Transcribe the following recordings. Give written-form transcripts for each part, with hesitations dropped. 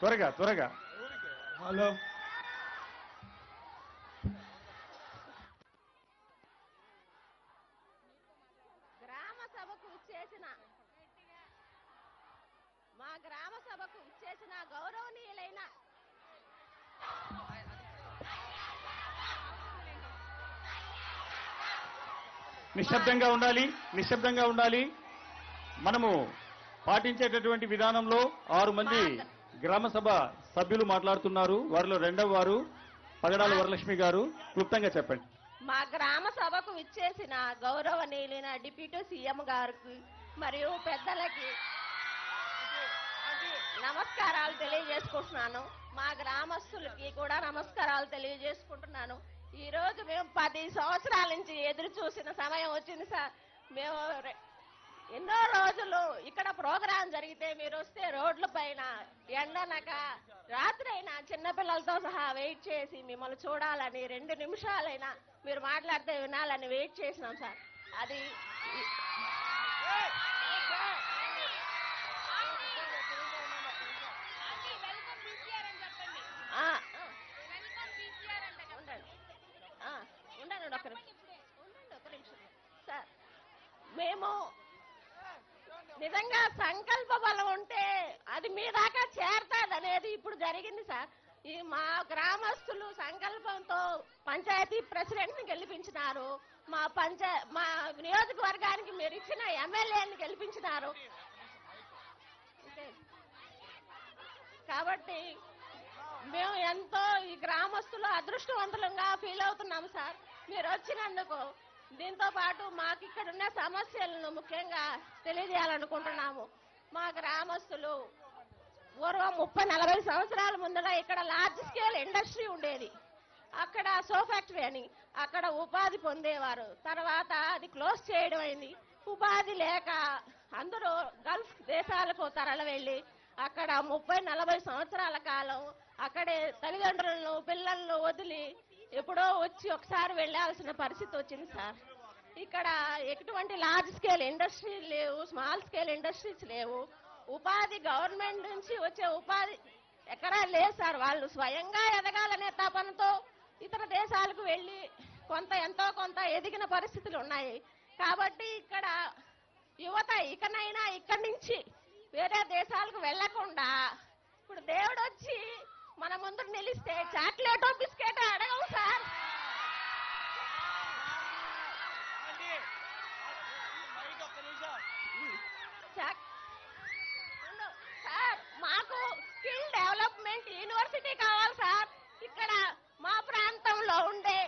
త్వరగా త్వరగా. హలో, గ్రామ సభకు ఇచ్చేసిన గౌరవనీయులైన నిశ్శబ్దంగా ఉండాలి, నిశ్శబ్దంగా ఉండాలి. మనము పాటించేటటువంటి విధానంలో 6 మంది గ్రామ సభ సభ్యులు మాట్లాడుతున్నారు. వారిలో రెండవ వారు పగడాల వరలక్ష్మి గారు. క్లుప్తంగా చెప్పండి. మా గ్రామ సభకు ఇచ్చేసిన గౌరవనీయులైన డిప్యూటీ సీఎం గారికి మరియు పెద్దలకి నమస్కారాలు తెలియజేసుకుంటున్నాను. మా గ్రామస్తులకి కూడా నమస్కారాలు తెలియజేసుకుంటున్నాను. ఈ రోజు మేము 10 సంవత్సరాల నుంచి ఎదురు చూసిన సమయం వచ్చింది సార్. మేము ఎన్నో రోజులు ఇక్కడ ప్రోగ్రాం జరిగితే మీరు వస్తే రోడ్ల పైన ఎండనక రాత్రి అయినా చిన్నపిల్లలతో సహా వెయిట్ చేసి మిమ్మల్ని చూడాలని 2 నిమిషాలైనా మీరు మాట్లాడితే వినాలని వెయిట్ చేసినాం సార్. అది ఉండండి ఒక నిమిషం సార్. మేము నిజంగా సంకల్ప బలం ఉంటే అది మీ దాకా చేరతాది అనేది ఇప్పుడు జరిగింది సార్. ఈ మా గ్రామస్తులు సంకల్పంతో పంచాయతీ ప్రెసిడెంట్ ని గెలిపించినారు. మా నియోజకవర్గానికి మీరు ఇచ్చిన ఎమ్మెల్యేని గెలిపించినారు. కాబట్టి మేము ఎంతో ఈ గ్రామస్తులు అదృష్టవంతులంగా ఫీల్ అవుతున్నాము సార్ మీరు వచ్చినందుకు. దీంతో పాటు మాకు ఇక్కడ ఉన్న సమస్యలను ముఖ్యంగా తెలియజేయాలనుకుంటున్నాము. మా గ్రామస్తులు పూర్వం 30-40 సంవత్సరాల ముందర ఇక్కడ లార్జ్ స్కేల్ ఇండస్ట్రీ ఉండేది. అక్కడ సో ఫ్యాక్టరీ అని అక్కడ ఉపాధి పొందేవారు. తర్వాత అది క్లోజ్ చేయడం అయింది. ఉపాధి లేక అందరూ గల్ఫ్ దేశాలకు తరలి వెళ్లి అక్కడ 30-40 సంవత్సరాల కాలం అక్కడే తల్లిదండ్రులను పిల్లలను వదిలి ఎప్పుడో వచ్చి ఒకసారి వెళ్లాల్సిన పరిస్థితి వచ్చింది సార్. ఇక్కడ ఎటువంటి లార్జ్ స్కేల్ ఇండస్ట్రీస్ లేవు, స్మాల్ స్కేల్ ఇండస్ట్రీస్ లేవు. ఉపాధి గవర్నమెంట్ నుంచి వచ్చే ఉపాధి ఎక్కడా లేదు సార్. వాళ్ళు స్వయంగా ఎదగాలనే తపనతో ఇతర దేశాలకు వెళ్లి ఎంతో కొంత ఎదిగిన పరిస్థితులు ఉన్నాయి. కాబట్టి ఇక్కడ యువత ఇకనైనా ఇక్కడి నుంచి వేరే దేశాలకు వెళ్లకుండా ఇప్పుడు దేవుడు వచ్చి మన ముందు నిలిస్తే చాక్లెటో బిస్కెటో అడగవు సార్. సార్ మాకు స్కిల్ డెవలప్మెంట్ యూనివర్సిటీ కావాలి సార్. ఇక్కడ మా ప్రాంతంలో ఉండే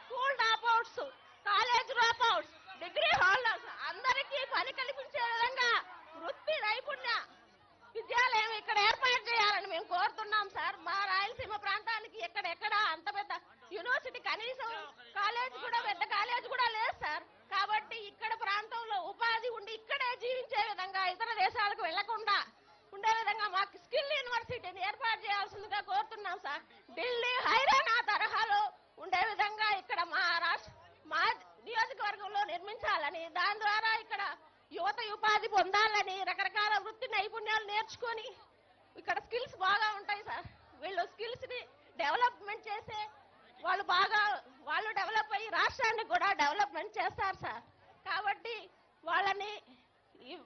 school dropouts, college dropouts, degree holders అందరికీ పని కల్పించే విధంగా వృత్తి నైపుణ్య విద్యాలయం ఇక్కడ ఏర్పాటు చేయాలని మేము కోరుతున్నాం సార్. మా రాయలసీమ ప్రాంతానికి ఎక్కడెక్కడ అంత పెద్ద యూనివర్సిటీ కనీసం కాలేజ్ కూడా పెద్ద కాలేజ్ కూడా లేదు సార్. కాబట్టి ఇక్కడ ప్రాంతంలో ఉపాధి ఉండి ఇక్కడే జీవించే విధంగా ఇతర దేశాలకు వెళ్లకుండా ఉండే విధంగా మాకు స్కిల్ యూనివర్సిటీని ఏర్పాటు చేయాల్సిందిగా కోరుతున్నాం సార్. ఢిల్లీ హైరానా తరహాలో ఉండే విధంగా ఇక్కడ మా నియోజకవర్గంలో నిర్మించాలని, దాని ద్వారా ఇక్కడ యువత ఉపాధి పొందాలని, రకరకాల వృత్తి నైపుణ్యాలు నేర్చుకొని ఇక్కడ స్కిల్స్ బాగా ఉంటాయి సార్. వీళ్ళు స్కిల్స్ ని డెవలప్మెంట్ చేసే వాళ్ళు డెవలప్ అయ్యి రాష్ట్రాన్ని కూడా డెవలప్మెంట్ చేస్తారు సార్. కాబట్టి వాళ్ళని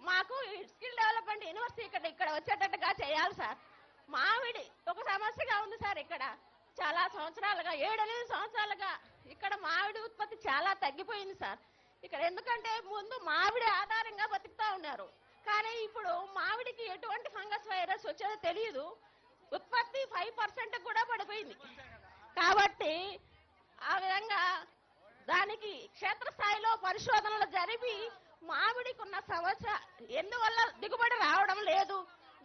మాకు స్కిల్ డెవలప్మెంట్ యూనివర్సిటీ ఇక్కడ వచ్చేటట్టుగా చేయాలి సార్. మామిడి ఒక సమస్యగా ఉంది సార్. ఇక్కడ చాలా సంవత్సరాలుగా 7-8 సంవత్సరాలుగా ఇక్కడ మామిడి ఉత్పత్తి చాలా తగ్గిపోయింది సార్. ఇక్కడ ఎందుకంటే ముందు మామిడి ఆధారంగా బతుకుతా ఉన్నారు. కానీ ఇప్పుడు మామిడికి ఎటువంటి ఫంగస్ వైరస్ వచ్చేదో తెలియదు. ఉత్పత్తి 5% కూడా పడిపోయింది. కాబట్టి ఆ విధంగా దానికి క్షేత్రస్థాయిలో పరిశోధనలు జరిపి మామిడికి ఉన్న సమస్య ఎందువల్ల దిగుబడి రావడం లేదు,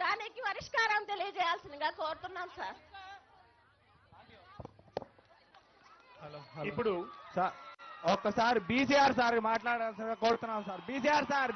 దానికి పరిష్కారం తెలియజేయాల్సిందిగా కోరుతున్నాం సార్. ఇప్పుడు ఒక్కసారి బీసీఆర్ సార్ మాట్లాడాల్సిందిగా కోరుతున్నాం సార్. BCR sir.